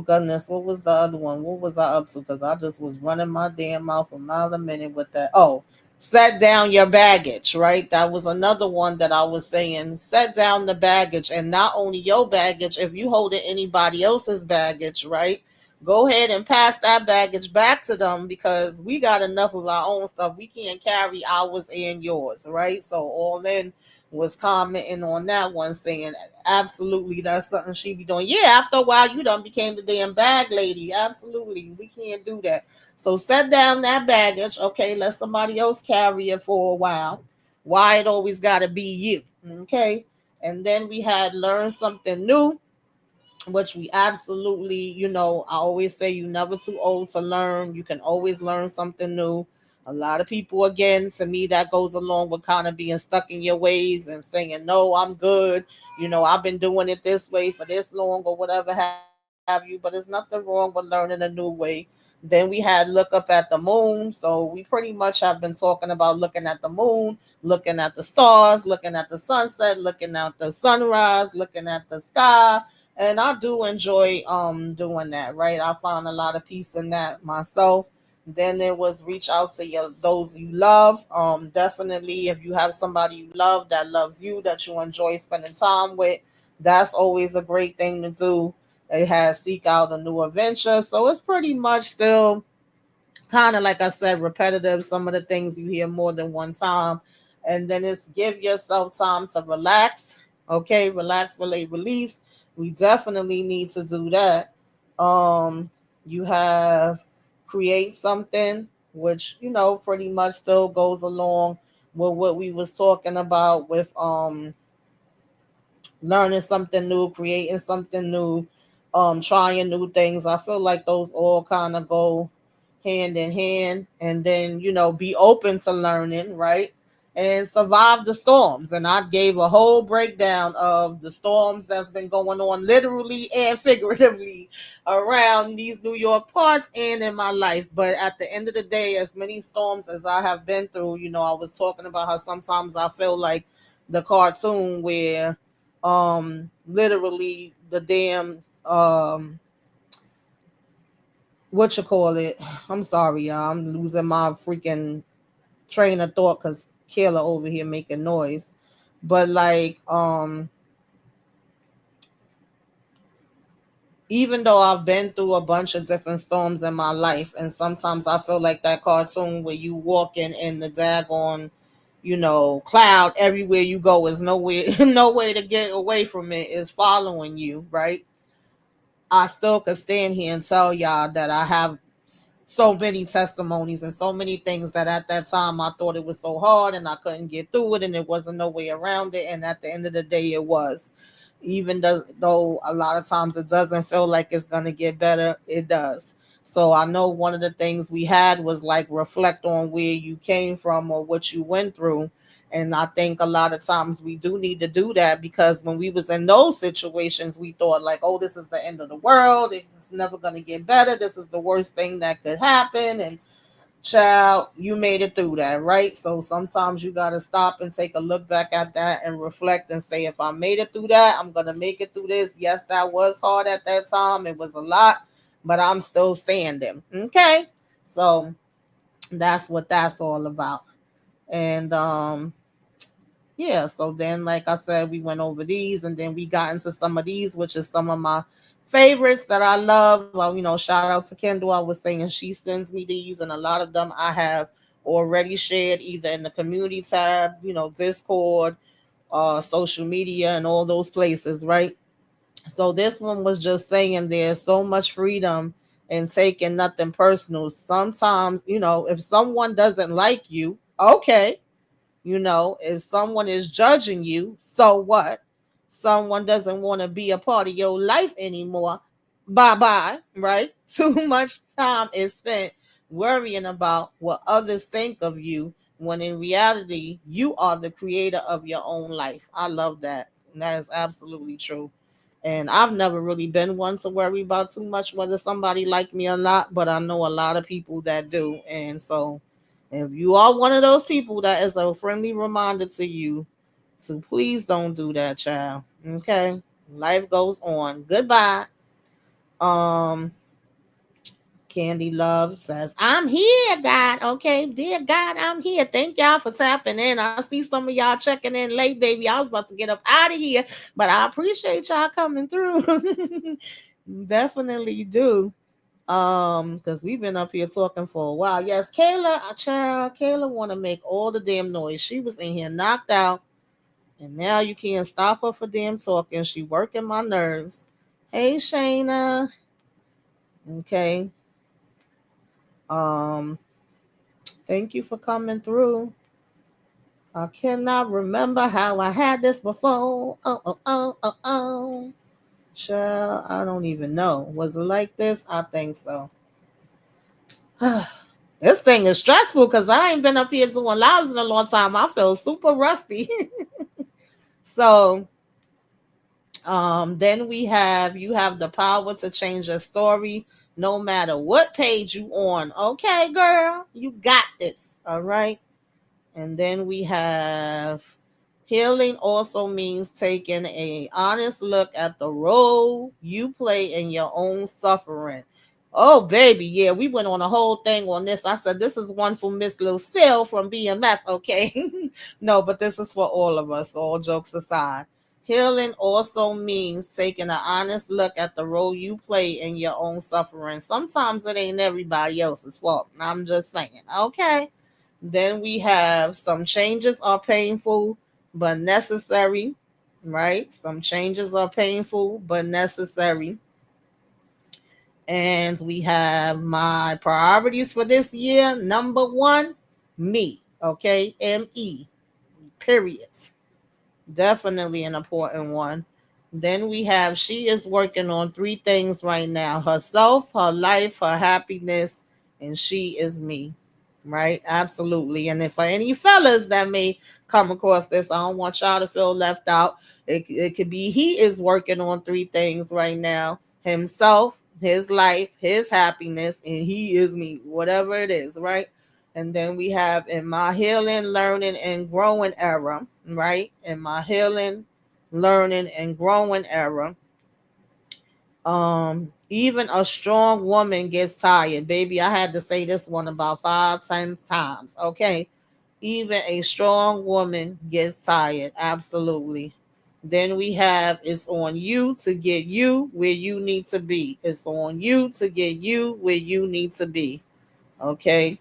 goodness, what was the other one? What was I up to? Because I just was running my damn mouth a mile a minute with that. Oh, set down your baggage, right? That was another one that I was saying. Set down the baggage, and not only your baggage, if you holding anybody else's baggage, right? Go ahead and pass that baggage back to them, because we got enough of our own stuff. We can't carry ours and yours, right? So all in was commenting on that one, saying absolutely that's something she be doing. Yeah, after a while you done became the damn bag lady. Absolutely. We can't do that. So set down that baggage. Okay, let somebody else carry it for a while. Why it always gotta be you. Okay. And then we had learn something new, which we absolutely, I always say you never too old to learn. You can always learn something new. A lot of people, again, to me, that goes along with kind of being stuck in your ways and saying, no, I'm good. I've been doing it this way for this long or whatever have you, but there's nothing wrong with learning a new way. Then we had look up at the moon. So we pretty much have been talking about looking at the moon, looking at the stars, looking at the sunset, looking at the sunrise, looking at the sky, and I do enjoy doing that, right? I found a lot of peace in that myself. Then there was reach out to those you love. Definitely, if you have somebody you love that loves you, that you enjoy spending time with, that's always a great thing to do. It has seek out a new adventure, so it's pretty much still kind of, like I said, repetitive. Some of the things you hear more than one time. And then it's give yourself time to relax. Okay, relax, relate, release. We definitely need to do that. You have create something, which pretty much still goes along with what we was talking about with learning something new, creating something new, trying new things. I feel like those all kind of go hand in hand. And then, be open to learning, right? And survive the storms. And I gave a whole breakdown of the storms that's been going on literally and figuratively around these New York parts and in my life. But at the end of the day, as many storms as I have been through, I was talking about how sometimes I feel like the cartoon where literally the damn what you call it, I'm sorry, y'all, I'm losing my freaking train of thought because Kayla over here making noise. But like even though I've been through a bunch of different storms in my life, and sometimes I feel like that cartoon where you walking in the daggone, cloud everywhere you go is nowhere, no way to get away from it, is following you, right? I still could stand here and tell y'all that I have so many testimonies and so many things that at that time I thought it was so hard and I couldn't get through it and it wasn't no way around it. And at the end of the day, it was. Even though a lot of times it doesn't feel like it's going to get better, it does. So I know one of the things we had was like reflect on where you came from or what you went through. And I think a lot of times we do need to do that, because when we was in those situations, we thought like, oh, this is the end of the world. It's never going to get better. This is the worst thing that could happen. And child, you made it through that, right? So sometimes you got to stop and take a look back at that and reflect and say, if I made it through that, I'm going to make it through this. Yes, that was hard at that time. It was a lot, but I'm still standing. Okay. So that's what that's all about. And yeah, so then like I said, we went over these and then we got into some of these, which is some of my favorites that I love. Well, shout out to Kendall. I was saying she sends me these, and a lot of them I have already shared either in the community tab, Discord, social media, and all those places, right? So this one was just saying there's so much freedom in taking nothing personal. Sometimes, if someone doesn't like you, okay, if someone is judging you, so what? Someone doesn't want to be a part of your life anymore. Bye bye, right? Too much time is spent worrying about what others think of you when in reality, you are the creator of your own life. I love that. And that is absolutely true. And I've never really been one to worry about too much whether somebody like me or not, but I know a lot of people that do. And so if you are one of those people, that is a friendly reminder to you to please don't do that, child. Okay? Life goes on. Goodbye. Um Candy Love says, I'm here, God. Okay, dear God, I'm here. Thank y'all for tapping in. I see some of y'all checking in late, baby. I was about to get up out of here, but I appreciate y'all coming through. Definitely do. Because we've been up here talking for a while. Yes, Kayla, child, Kayla want to make all the damn noise. She was in here knocked out, and now you can't stop her for damn talking. She working my nerves. Hey, Shayna. Okay. Um, Thank you for coming through. I cannot remember how I had this before. Oh. Child, I don't even know. Was it like this? I think so. This thing is stressful because I ain't been up here doing lives in a long time. I feel super rusty. So, then we have you have the power to change your story no matter what page you on. Okay, girl, you got this. All right. And then we have healing also means taking a honest look at the role you play in your own suffering. Oh baby, yeah, we went on a whole thing on this. I said this is one for Miss Lucille from BMF, okay? No, but this is for all of us, all jokes aside. Healing also means taking an honest look at the role you play in your own suffering. Sometimes it ain't everybody else's fault. I'm just saying, okay? Then we have some changes are painful but necessary, right? Some changes are painful but necessary. And we have my priorities for this year. Number one, me, okay? ME, period. Definitely an important one. Then we have she is working on three things right now: herself, her life, her happiness, and she is me. Right? Absolutely. And if for any fellas that may come across this, I don't want y'all to feel left out. It could be he is working on three things right now: himself, his life, his happiness, and he is me, whatever it is, right? And then we have in my healing, learning, and growing era, right? In my healing, learning, and growing era, even a strong woman gets tired. Baby, I had to say this one about 5, 10 times. Okay. Even a strong woman gets tired. Absolutely. Then we have it's on you to get you where you need to be. It's on you to get you where you need to be. Okay.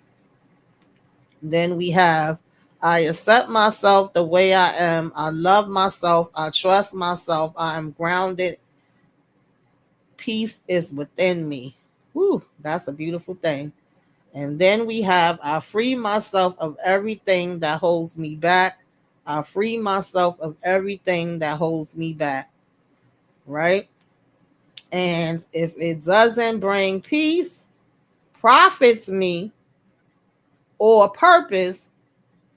Then we have I accept myself the way I am. I love myself. I trust myself. I am grounded. Peace is within me. Woo, that's a beautiful thing. And then we have I free myself of everything that holds me back. I free myself of everything that holds me back. Right? And if it doesn't bring peace, profits me, or purpose,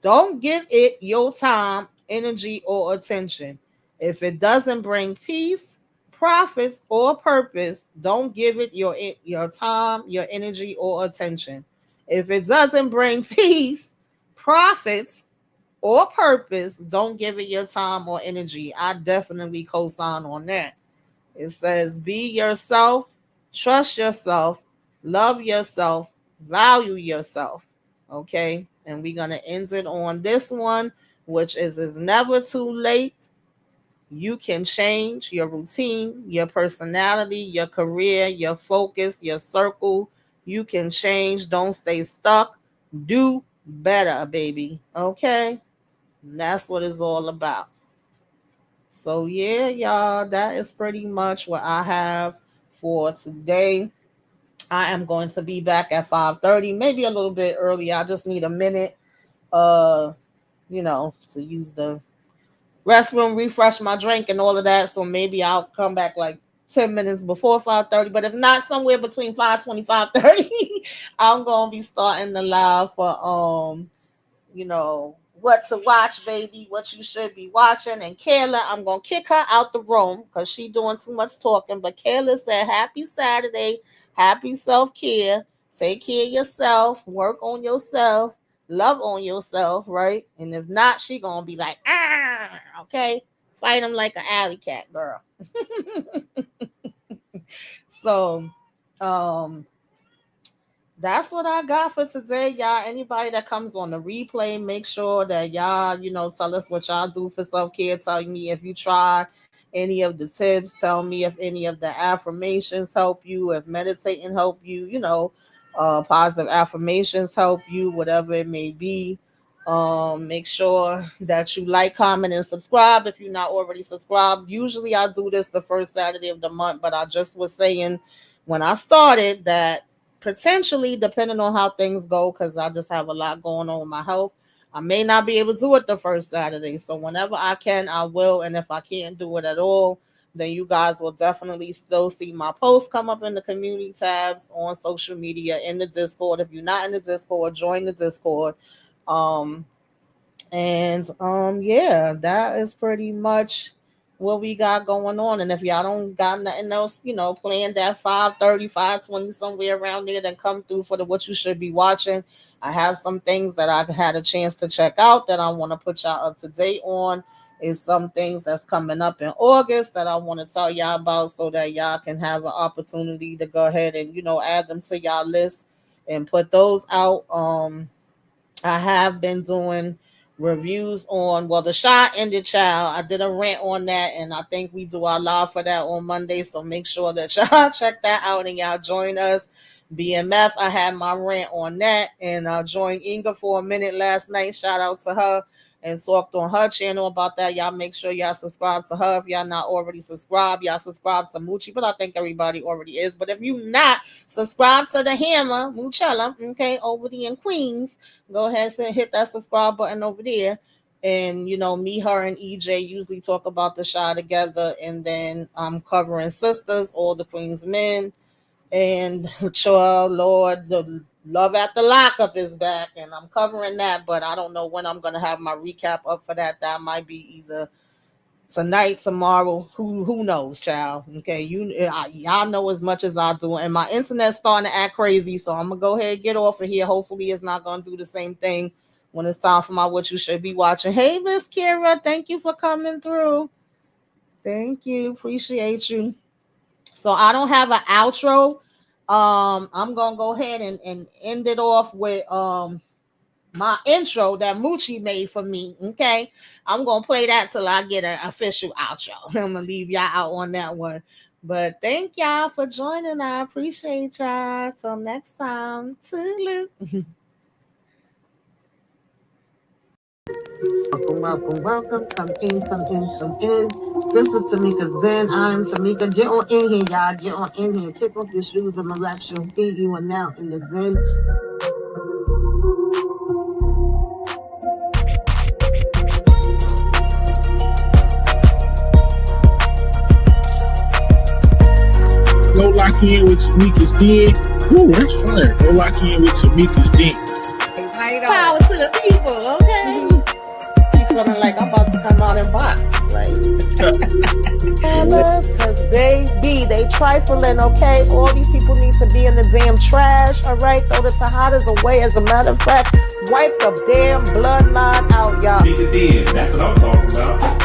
don't give it your time, energy, or attention. If it doesn't bring peace, profits, or purpose, don't give it your time, your energy, or attention. If it doesn't bring peace, profits, or purpose, don't give it your time or energy. I definitely co-sign on that. It says, be yourself, trust yourself, love yourself, value yourself. Okay. And we're going to end it on this one, which is, it's never too late. You can change your routine, your personality, your career, your focus, your circle. You can change. Don't stay stuck. Do better, baby. Okay. And that's what it's all about. So yeah, y'all, that is pretty much what I have for today. I am going to be back at 5:30, maybe a little bit early. I just need a minute, to use the restroom, refresh my drink and all of that. So maybe I'll come back like 10 minutes before 5:30. But if not, somewhere between 5:20, 5:30, I'm gonna be starting the live for what to watch, baby, what you should be watching. And Kayla, I'm going to kick her out the room because she doing too much talking. But Kayla said, happy Saturday, happy self-care. Take care of yourself, work on yourself, love on yourself, right? And if not, she going to be like, okay? Fight him like an alley cat, girl. So, that's what I got for today, y'all. Anybody that comes on the replay, make sure that y'all, tell us what y'all do for self-care. Tell me if you try any of the tips. Tell me if any of the affirmations help you, if meditating help you, positive affirmations help you, whatever it may be. Make sure that you like, comment, and subscribe if you're not already subscribed. Usually I do this the first Saturday of the month, but I just was saying when I started that potentially, depending on how things go, because I just have a lot going on with my health, I may not be able to do it the first Saturday. So whenever I can, I will. And if I can't do it at all, then you guys will definitely still see my posts come up in the community tabs on social media, in the Discord. If you're not in the Discord, join the Discord. Yeah, that is pretty much what we got going on. And if y'all don't got nothing else, planned at 5:30, 5:20, somewhere around there, then come through for the what you should be watching. I have some things that I had a chance to check out that I want to put y'all up to date on. Is some things that's coming up in August that I want to tell y'all about so that y'all can have an opportunity to go ahead and, add them to y'all list and put those out. I have been doing reviews on, the shot ended, child. I did a rant on that, and I think we do our live for that on Monday. So make sure that y'all check that out and y'all join us. BMF, I had my rant on that, and I joined Inga for a minute last night. Shout out to her, and talked on her channel about that. Y'all make sure y'all subscribe to her. If y'all not already subscribed, y'all subscribe to Moochie, but I think everybody already is. But if you not, subscribe to the Hammer, Moochella, okay, over there in Queens. Go ahead and hit that subscribe button over there. And, me, her, and EJ usually talk about the show together. And then I'm covering Sisters, All the Queen's Men. And, Lord, the Love After Lockup is back. And I'm covering that. But I don't know when I'm going to have my recap up for that. That might be either tonight, tomorrow. Who knows, child? Okay, y'all know as much as I do. And my internet's starting to act crazy. So I'm going to go ahead and get off of here. Hopefully it's not going to do the same thing when it's time for my what you should be watching. Hey, Miss Kira, thank you for coming through. Thank you. Appreciate you. So I don't have an outro. I'm gonna go ahead and end it off with my intro that Moochie made for me. Okay, I'm gonna play that till I get an official outro. I'm gonna leave y'all out on that one. But thank y'all for joining. I appreciate y'all. Till next time. Toodaloo. Welcome. Come in. This is Tamika's Den. I'm Tamika. Get on in here, y'all. Get on in here. Kick off your shoes and relax your feet. You are now in the Den. Go lock in with Tamika's Den. Ooh, that's fire. Go lock in with Tamika's Den. Power to the people, okay? She's feeling like I'm about to come out and box. Cause baby, they trifling, okay? All these people need to be in the damn trash, all right? Throw the Tejadas away. As a matter of fact, wipe the damn bloodline out, y'all. Beat the den. That's what I'm talking about.